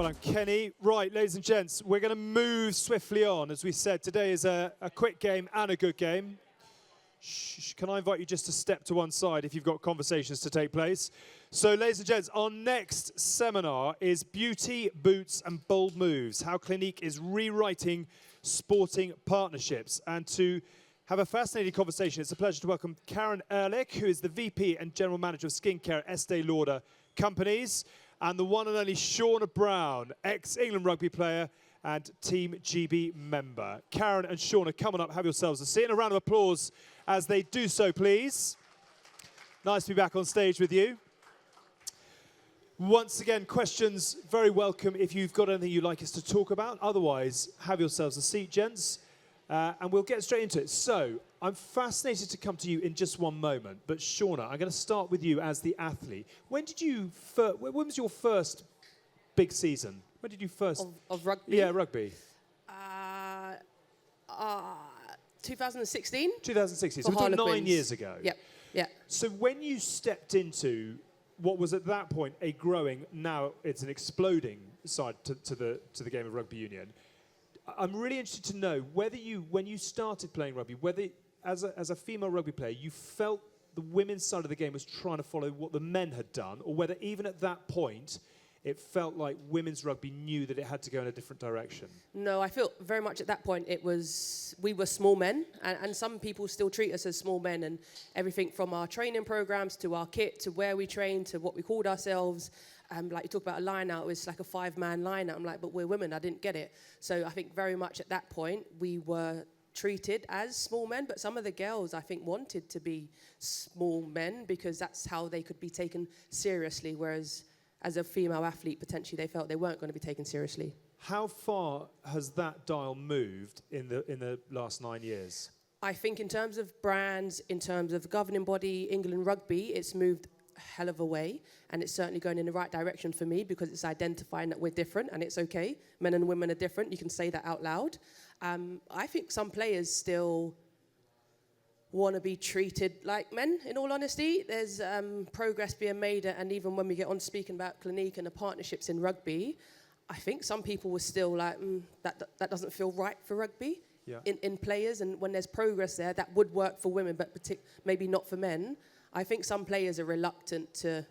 Well, I'm Kenny. Right, ladies and gents, we're going to move swiftly on. As we said, today is a quick game and a good game. Can I invite you just to step to one side if you've got conversations to take place? So, ladies and gents, our next seminar is Beauty, Boots and Bold Moves, how Clinique is rewriting sporting partnerships. And to have a fascinating conversation, it's a pleasure to welcome Karen Ehrlich, who is the VP and General Manager of Skincare at Estée Lauder Companies, and the one and only Shaunagh Brown, ex-England rugby player and Team GB member. Karen and Shaunagh, come on up, have yourselves a seat. And a round of applause as they do so, please. Nice to be back on stage with you. Once again, questions very welcome if you've got anything you'd like us to talk about. Otherwise, have yourselves a seat, gents. And we'll get straight into it. So, I'm fascinated to come to you in just one moment. But Shaunagh, I'm going to start with you as the athlete. When was your first big season? When did you first... Of rugby? Yeah, rugby. 2016. 2016, so we're talking 9 years ago. Yep, yeah. So when you stepped into what was at that point a growing, now it's an exploding side to the game of rugby union, I'm really interested to know whether you, when you started playing rugby, whether as a female rugby player, you felt the women's side of the game was trying to follow what the men had done, or whether even at that point, it felt like women's rugby knew that it had to go in a different direction. No, I feel very much at that point we were small men, and some people still treat us as small men, and everything from our training programs to our kit to where we trained to what we called ourselves. Like you talk about a line-out, it was like a 5-man line-out. I'm like, but we're women, I didn't get it. So I think very much at that point, we were treated as small men, but some of the girls, I think, wanted to be small men because that's how they could be taken seriously, whereas as a female athlete, potentially they felt they weren't going to be taken seriously. How far has that dial moved in the last 9 years? I think in terms of brands, in terms of governing body, England Rugby, it's moved a hell of a way, and it's certainly going in the right direction for me because it's identifying that we're different, and it's okay. Men and women are different. You can say that out loud. I think some players still want to be treated like men, in all honesty. There's progress being made, and even when we get on speaking about Clinique and the partnerships in rugby, I think some people were still like, that doesn't feel right for rugby in players, and when there's progress there, that would work for women, but maybe not for men. I think some players are reluctant to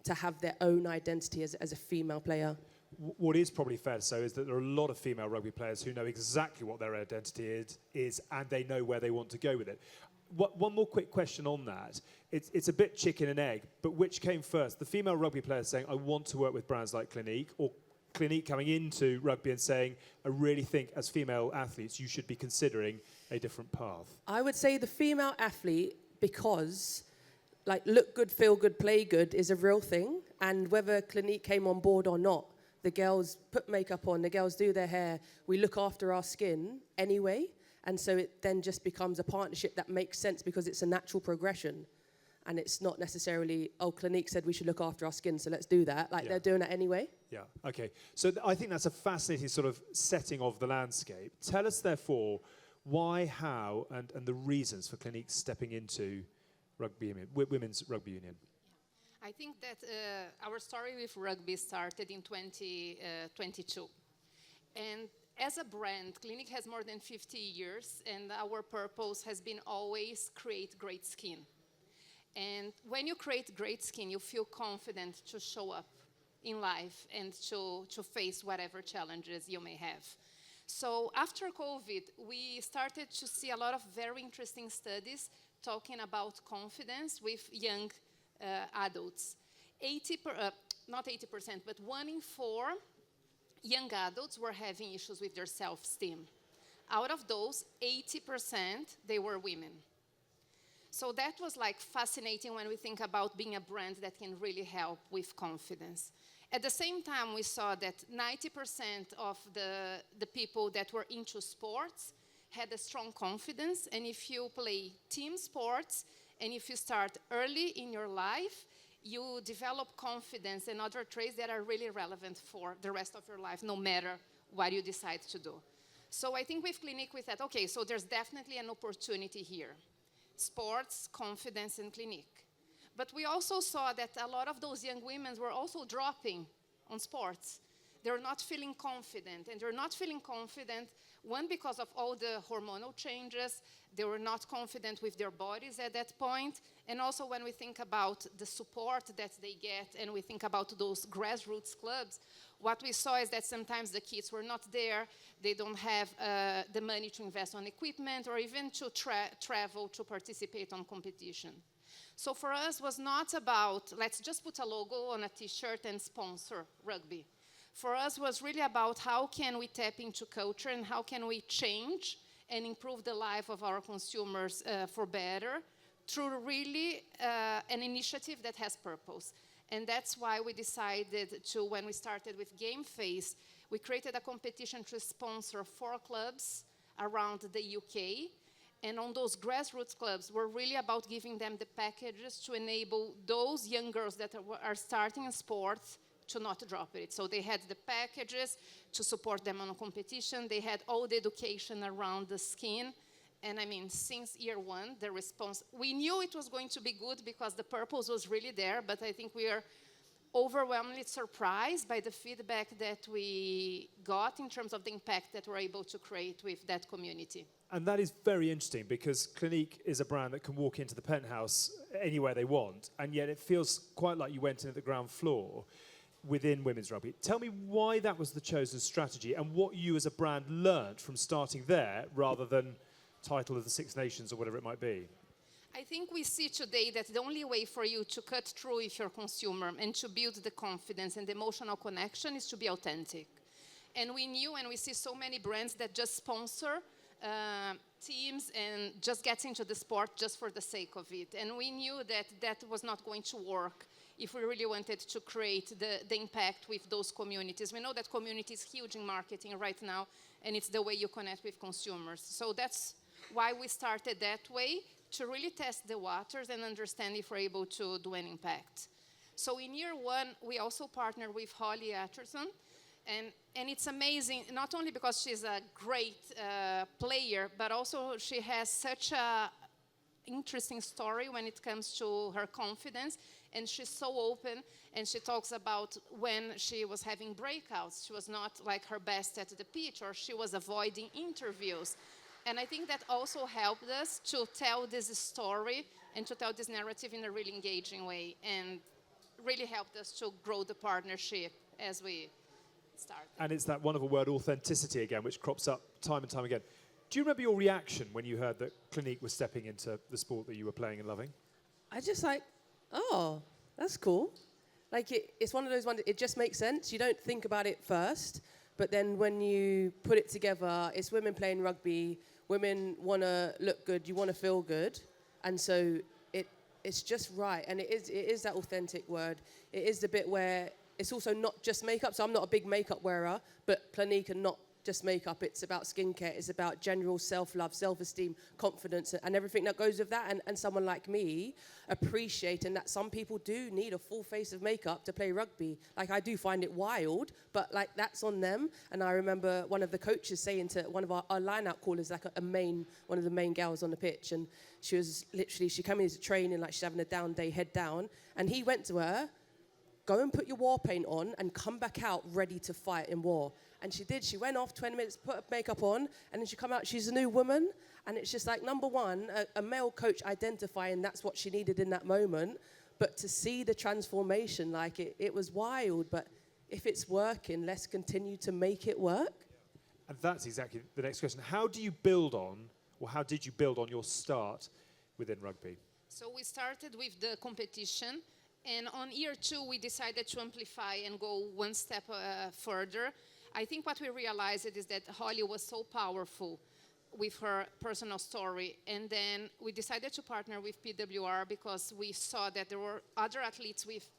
have their own identity as a female player. What is probably fair to say is that there are a lot of female rugby players who know exactly what their identity is and they know where they want to go with it. One more quick question on that. It's a bit chicken and egg, but which came first? The female rugby players saying, I want to work with brands like Clinique, or Clinique coming into rugby and saying, I really think as female athletes you should be considering a different path? I would say the female athlete, because like look good, feel good, play good is a real thing, and whether Clinique came on board or not, the girls put makeup on, the girls do their hair, we look after our skin anyway, and so it then just becomes a partnership that makes sense because it's a natural progression, and it's not necessarily, oh, Clinique said we should look after our skin, so let's do that. Like, they're doing it anyway. Yeah, okay. So I think that's a fascinating sort of setting of the landscape. Tell us, therefore, why, how, and the reasons for Clinique stepping into rugby, women's rugby union. I think that our story with rugby started in 2022. And as a brand, Clinique has more than 50 years, and our purpose has been always create great skin. And when you create great skin, you feel confident to show up in life and to face whatever challenges you may have. So after COVID, we started to see a lot of very interesting studies talking about confidence with young adults. Not 80%, but 1 in 4 young adults were having issues with their self-esteem. Out of those, 80%, they were women. So that was like fascinating when we think about being a brand that can really help with confidence. At the same time, we saw that 90% of the people that were into sports had a strong confidence, and if you play team sports, and if you start early in your life, you develop confidence and other traits that are really relevant for the rest of your life, no matter what you decide to do. So I think with Clinique, we thought, okay, so there's definitely an opportunity here. Sports, confidence, and Clinique. But we also saw that a lot of those young women were also dropping on sports. they're not feeling confident. And they're not feeling confident, one, because of all the hormonal changes. They were not confident with their bodies at that point. And also when we think about the support that they get and we think about those grassroots clubs, what we saw is that sometimes the kids were not there. They don't have the money to invest on equipment or even to travel to participate on competition. So for us, was not about, let's just put a logo on a t-shirt and sponsor rugby. For us, was really about how can we tap into culture and how can we change and improve the life of our consumers for better through really an initiative that has purpose. And that's why we decided to, when we started with Game Face, we created a competition to sponsor 4 clubs around the UK. And on those grassroots clubs, we're really about giving them the packages to enable those young girls that are starting in sports to not drop it. So they had the packages to support them on a competition. They had all the education around the skin. And I mean, since year one, the response, we knew it was going to be good because the purpose was really there, but I think we are overwhelmingly surprised by the feedback that we got in terms of the impact that we're able to create with that community. And that is very interesting because Clinique is a brand that can walk into the penthouse anywhere they want, and yet it feels quite like you went in at the ground floor within women's rugby. Tell me why that was the chosen strategy and what you as a brand learned from starting there rather than title of the Six Nations or whatever it might be. I think we see today that the only way for you to cut through with your consumer and to build the confidence and the emotional connection is to be authentic. And we knew, and we see so many brands that just sponsor teams and just get into the sport just for the sake of it. And we knew that that was not going to work if we really wanted to create the impact with those communities. We know that community is huge in marketing right now, and it's the way you connect with consumers. So that's why we started that way, to really test the waters and understand if we're able to do an impact. So in year one, we also partnered with Holly Atherton, and it's amazing, not only because she's a great player, but also she has such a interesting story when it comes to her confidence, and she's so open, and she talks about when she was having breakouts, she was not like her best at the pitch, or she was avoiding interviews. And I think that also helped us to tell this story and to tell this narrative in a really engaging way, and really helped us to grow the partnership as we started. And it's that wonderful word authenticity again, which crops up time and time again. Do you remember your reaction when you heard that Clinique was stepping into the sport that you were playing and loving? I just like, oh, that's cool. Like it's one of those ones, it just makes sense. You don't think about it first, but then when you put it together, it's women playing rugby, women want to look good, you want to feel good. And so it's just right. And it is that authentic word. It is the bit where it's also not just makeup. So I'm not a big makeup wearer, but Clinique are not just makeup. It's about skincare. It's about general self-love, self-esteem, confidence, and everything that goes with that. And someone like me appreciating that some people do need a full face of makeup to play rugby. Like, I do find it wild, but like that's on them. And I remember one of the coaches saying to one of our line-out callers, like one of the main girls on the pitch, and she was literally, she came into training like she's having a down day, head down, and he went to her, go and put your war paint on and come back out ready to fight in war. And she did. She went off 20 minutes, put her makeup on, and then she come out, she's a new woman. And it's just like, number one, a male coach identifying that's what she needed in that moment. But to see the transformation, like it was wild. But if it's working, let's continue to make it work. And that's exactly the next question. How do you build on, or how did you build on your start within rugby? So we started with the competition. And on year two, we decided to amplify and go one step further. I think what we realized is that Holly was so powerful with her personal story. And then we decided to partner with PWR because we saw that there were other athletes with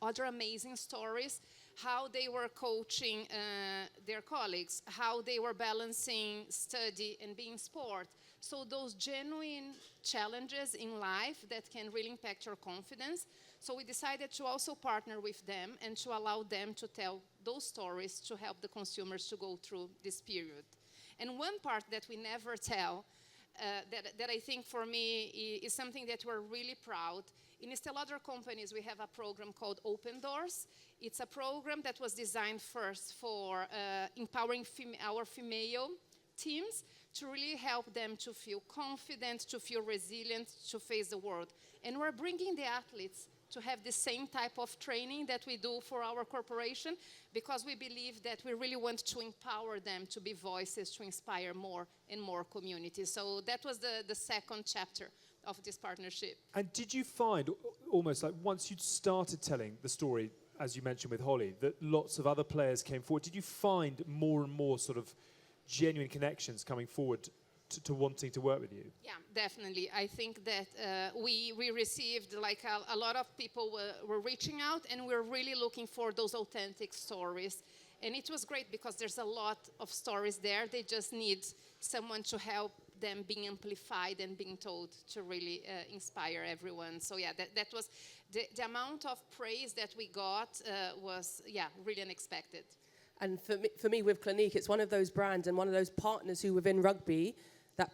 other amazing stories, how they were coaching their colleagues, how they were balancing study and being sport. So those genuine challenges in life that can really impact your confidence. So we decided to also partner with them and to allow them to tell those stories to help the consumers to go through this period. And one part that we never tell that I think for me is something that we're really proud. In Estée Lauder companies, we have a program called Open Doors. It's a program that was designed first for empowering our female teams to really help them to feel confident, to feel resilient, to face the world. And we're bringing the athletes to have the same type of training that we do for our corporation, because we believe that we really want to empower them to be voices, to inspire more and more communities. So that was the second chapter of this partnership. And did you find, almost like once you'd started telling the story, as you mentioned with Holly, that lots of other players came forward? Did you find more and more sort of genuine connections coming forward to wanting to work with you? Yeah, definitely. I think that we received, like a lot of people were reaching out, and we're really looking for those authentic stories. And it was great because there's a lot of stories there. They just need someone to help them being amplified and being told to really inspire everyone. So yeah, that was the amount of praise that we got was, yeah, really unexpected. And for me, with Clinique, it's one of those brands and one of those partners who within rugby that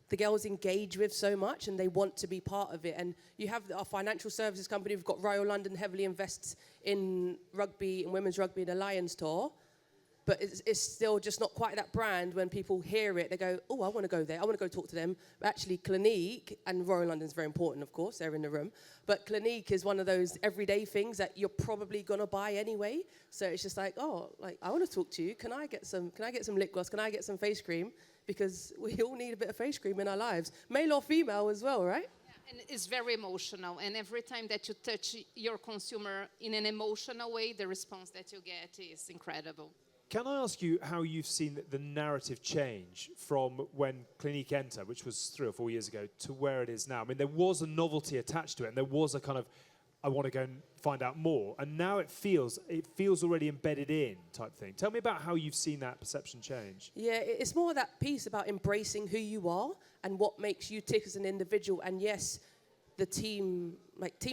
the girls engage with so much and they want to be part of it. And you have our financial services company, we've got Royal London heavily invests in rugby and women's rugby and the Lions tour. But it's still just not quite that brand. When people hear it, they go, oh, I want to go there. I want to go talk to them. But actually, Clinique, and Royal London's very important, of course. They're in the room. But Clinique is one of those everyday things that you're probably going to buy anyway. So it's just like, oh, like, I want to talk to you. Can I get some lip gloss? Can I get some face cream? Because we all need a bit of face cream in our lives. Male or female as well, right? And it's very emotional. And every time that you touch your consumer in an emotional way, the response that you get is incredible. Can I ask you how you've seen the narrative change from when Clinique entered, which was 3 or 4 years ago, to where it is now? I mean, there was a novelty attached to it, and there was a kind of, I want to go and find out more. And now it feels already embedded in type thing. Tell me about how you've seen that perception change. Yeah, it's more that piece about embracing who you are and what makes you tick as an individual. And yes, the team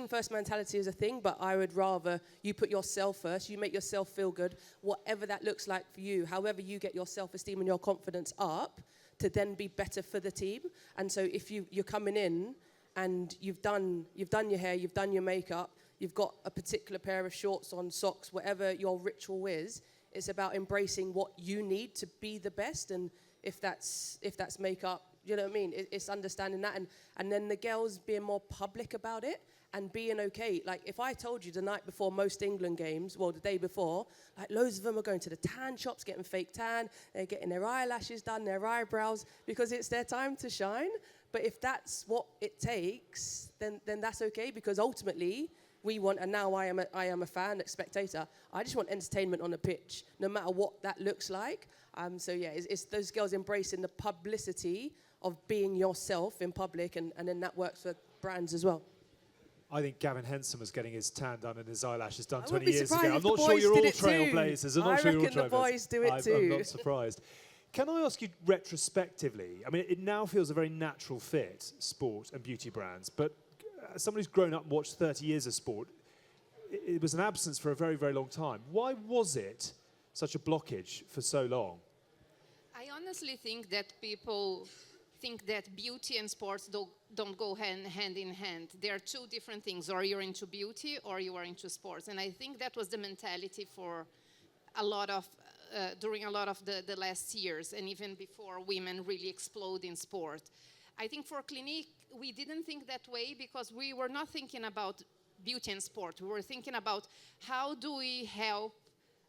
first mentality is a thing, but I would rather you put yourself first, you make yourself feel good, whatever that looks like for you, however you get your self-esteem and your confidence up to then be better for the team. And so if you're coming in and you've done your hair, you've done your makeup, you've got a particular pair of shorts on, socks, whatever your ritual is, it's about embracing what you need to be the best. And if that's makeup, you know what I mean? It's understanding that. And then the girls being more public about it and being okay. Like, if I told you the night before most England games, well, the day before, like, loads of them are going to the tan shops, getting fake tan, they're getting their eyelashes done, their eyebrows, because it's their time to shine. But if that's what it takes, then that's okay, because ultimately, we want, and now I am a fan, a spectator, I just want entertainment on the pitch, no matter what that looks like. So yeah, it's those girls embracing the publicity of being yourself in public, and then that works for brands as well. I think Gavin Henson was getting his tan done and his eyelashes done 20 years ago. I'm not sure you're all trailblazers. I reckon the boys do it too. I'm not surprised. Can I ask you retrospectively, I mean, it now feels a very natural fit, sport and beauty brands, but as someone who's grown up and watched 30 years of sport, it was an absence for a very, very long time. Why was it such a blockage for so long? I honestly think that people think that beauty and sports don't go hand in hand. They are two different things. Or you're into beauty or you are into sports. And I think that was the mentality for a lot of, during a lot of the last years, and even before women really explode in sport. I think for Clinique, we didn't think that way because we were not thinking about beauty and sport. We were thinking about how do we help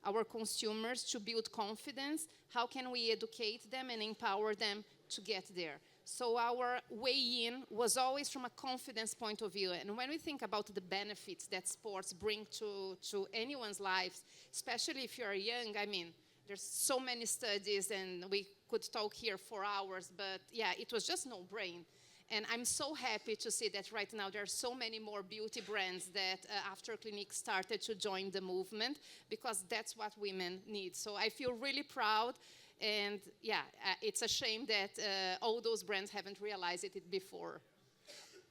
our consumers to build confidence, how can we educate them and empower them to get there. So our way in was always from a confidence point of view. And when we think about the benefits that sports bring to anyone's lives, especially if you're young, I mean, there's so many studies and we could talk here for hours, but yeah, it was just no brain. And I'm so happy to see that right now there are so many more beauty brands that after Clinique started to join the movement, because that's what women need. So I feel really proud. And yeah, it's a shame that all those brands haven't realized it before.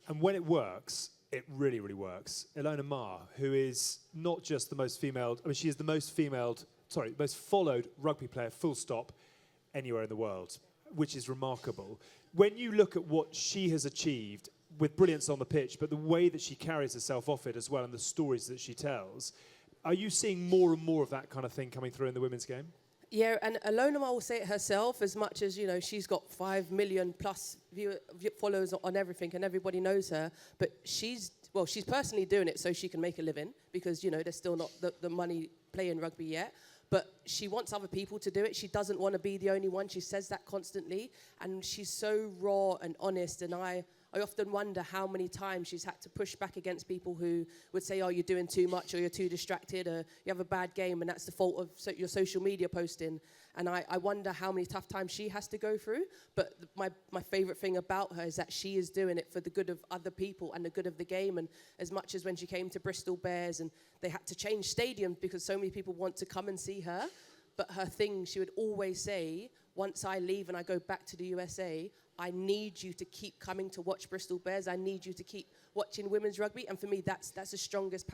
And when it works, it really, really works. Ilona Maher, who is not just the most female, I mean, she is the most followed rugby player, full stop, anywhere in the world, which is remarkable. When you look at what she has achieved with brilliance on the pitch, but the way that she carries herself off it as well and the stories that she tells, are you seeing more and more of that kind of thing coming through in the women's game? Yeah, and Alona will say it herself, as much as, you know, she's got 5 million plus followers on everything and everybody knows her, but she's personally doing it so she can make a living because, you know, there's still not the money playing rugby yet. But she wants other people to do it. She doesn't want to be the only one. She says that constantly. And she's so raw and honest. And I often wonder how many times she's had to push back against people who would say, oh, you're doing too much or you're too distracted or you have a bad game and that's the fault of your social media posting. And I wonder how many tough times she has to go through. But my favourite thing about her is that she is doing it for the good of other people and the good of the game. And as much as when she came to Bristol Bears and they had to change stadiums because so many people want to come and see her. But her thing, she would always say, once I leave and I go back to the USA, I need you to keep coming to watch Bristol Bears. I need you to keep watching women's rugby. And for me, that's the strongest,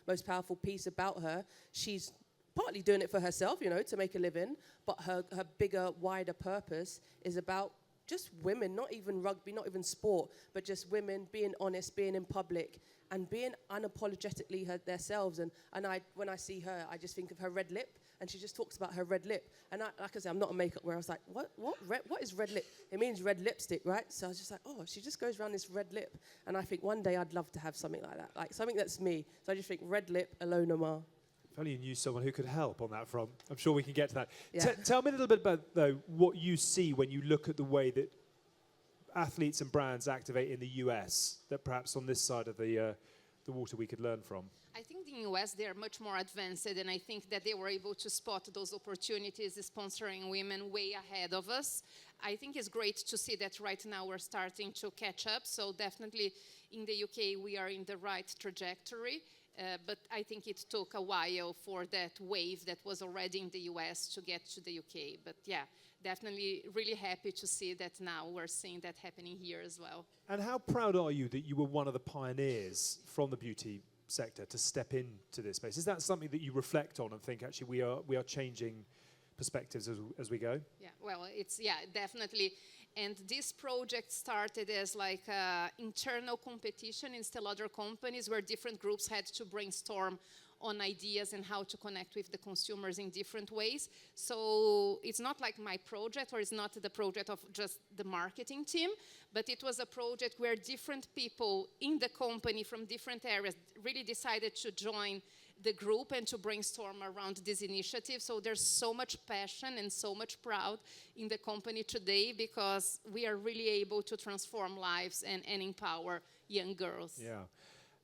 most powerful piece about her. She's partly doing it for herself, you know, to make a living. But her bigger, wider purpose is about just women, not even rugby, not even sport, but just women being honest, being in public, and being unapologetically themselves. And when I see her, I just think of her red lip. And she just talks about her red lip. And like I said, I'm not a makeup wearer. I was like, what is red lip? It means red lipstick, right? So I was just like, oh, she just goes around this red lip. And I think one day I'd love to have something like that, like something that's me. So I just think red lip, Alona Ma. If only you knew someone who could help on that front. I'm sure we can get to that. Yeah. Tell me a little bit about, though, what you see when you look at the way that athletes and brands activate in the US that perhaps on this side of the water we could learn from. I think in the US they are much more advanced, and I think that they were able to spot those opportunities sponsoring women way ahead of us. I think it's great to see that right now we're starting to catch up. So definitely in the UK we are in the right trajectory. But I think it took a while for that wave that was already in the US to get to the UK. But yeah, definitely really happy to see that now we're seeing that happening here as well. And how proud are you that you were one of the pioneers from the beauty sector to step into this space? Is that something that you reflect on and think actually we are changing perspectives as we go? Yeah, well, it's, yeah, definitely. And this project started as like an internal competition in still other companies where different groups had to brainstorm on ideas and how to connect with the consumers in different ways. So it's not like my project, or it's not the project of just the marketing team, but it was a project where different people in the company from different areas really decided to join the group and to brainstorm around this initiative. So there's so much passion and so much pride in the company today because we are really able to transform lives and empower young girls. Yeah,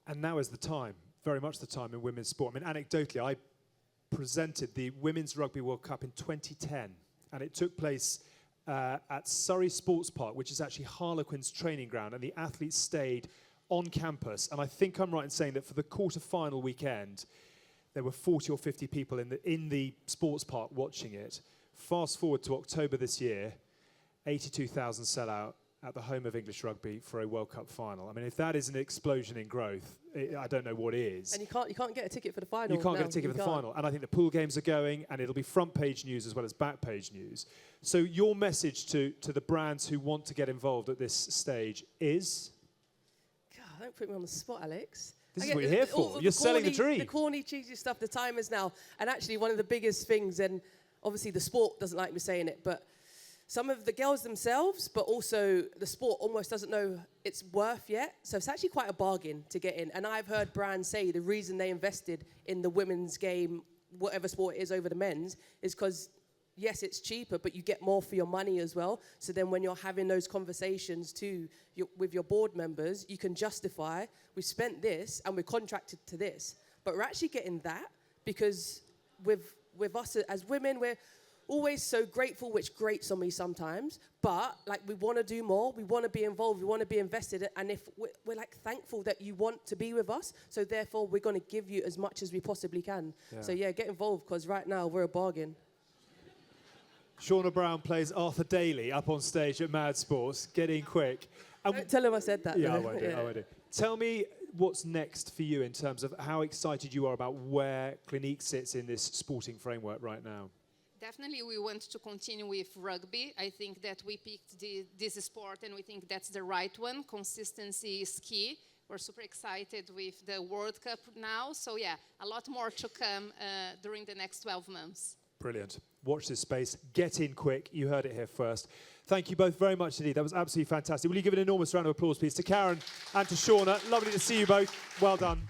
and now is the time, very much the time in women's sport. I mean, anecdotally, I presented the Women's Rugby World Cup in 2010, and it took place at Surrey Sports Park, which is actually Harlequin's training ground, and the athletes stayed on campus. And I think I'm right in saying that for the quarter-final weekend, there were 40 or 50 people in the sports park watching it. Fast forward to October this year, 82,000 sell out at the home of English rugby for a World Cup final. I mean, if that is an explosion in growth, I don't know what is. And you can't get a ticket for the final. You can't get a ticket for the final. And I think the pool games are going, and it'll be front page news as well as back page news. So your message to the brands who want to get involved at this stage is? God, don't put me on the spot, Alex. This is what you're here for. You're selling the dream. The corny, cheesy stuff, the time is now. And actually one of the biggest things, and obviously the sport doesn't like me saying it, but some of the girls themselves, but also the sport almost doesn't know its worth yet. So it's actually quite a bargain to get in. And I've heard brands say the reason they invested in the women's game, whatever sport it is, over the men's, is because, yes, it's cheaper, but you get more for your money as well. So then when you're having those conversations with your board members, you can justify, we spent this and we're contracted to this. But we're actually getting that because with us as women, we're always so grateful, which grates on me sometimes, but like we want to do more, we want to be involved, we want to be invested, and if we're like thankful that you want to be with us, so therefore we're going to give you as much as we possibly can. Yeah. So yeah, get involved, because right now we're a bargain. Shaunagh Brown plays Arthur Daly up on stage at Mad Sports. Get in quick. Don't tell him I said that. Yeah, I won't do. I won't do. Tell me what's next for you in terms of how excited you are about where Clinique sits in this sporting framework right now. Definitely, we want to continue with rugby. I think that we picked this sport and we think that's the right one. Consistency is key. We're super excited with the World Cup now. So yeah, a lot more to come during the next 12 months. Brilliant. Watch this space. Get in quick. You heard it here first. Thank you both very much indeed. That was absolutely fantastic. Will you give an enormous round of applause, please, to Karen and to Shaunagh. Lovely to see you both. Well done.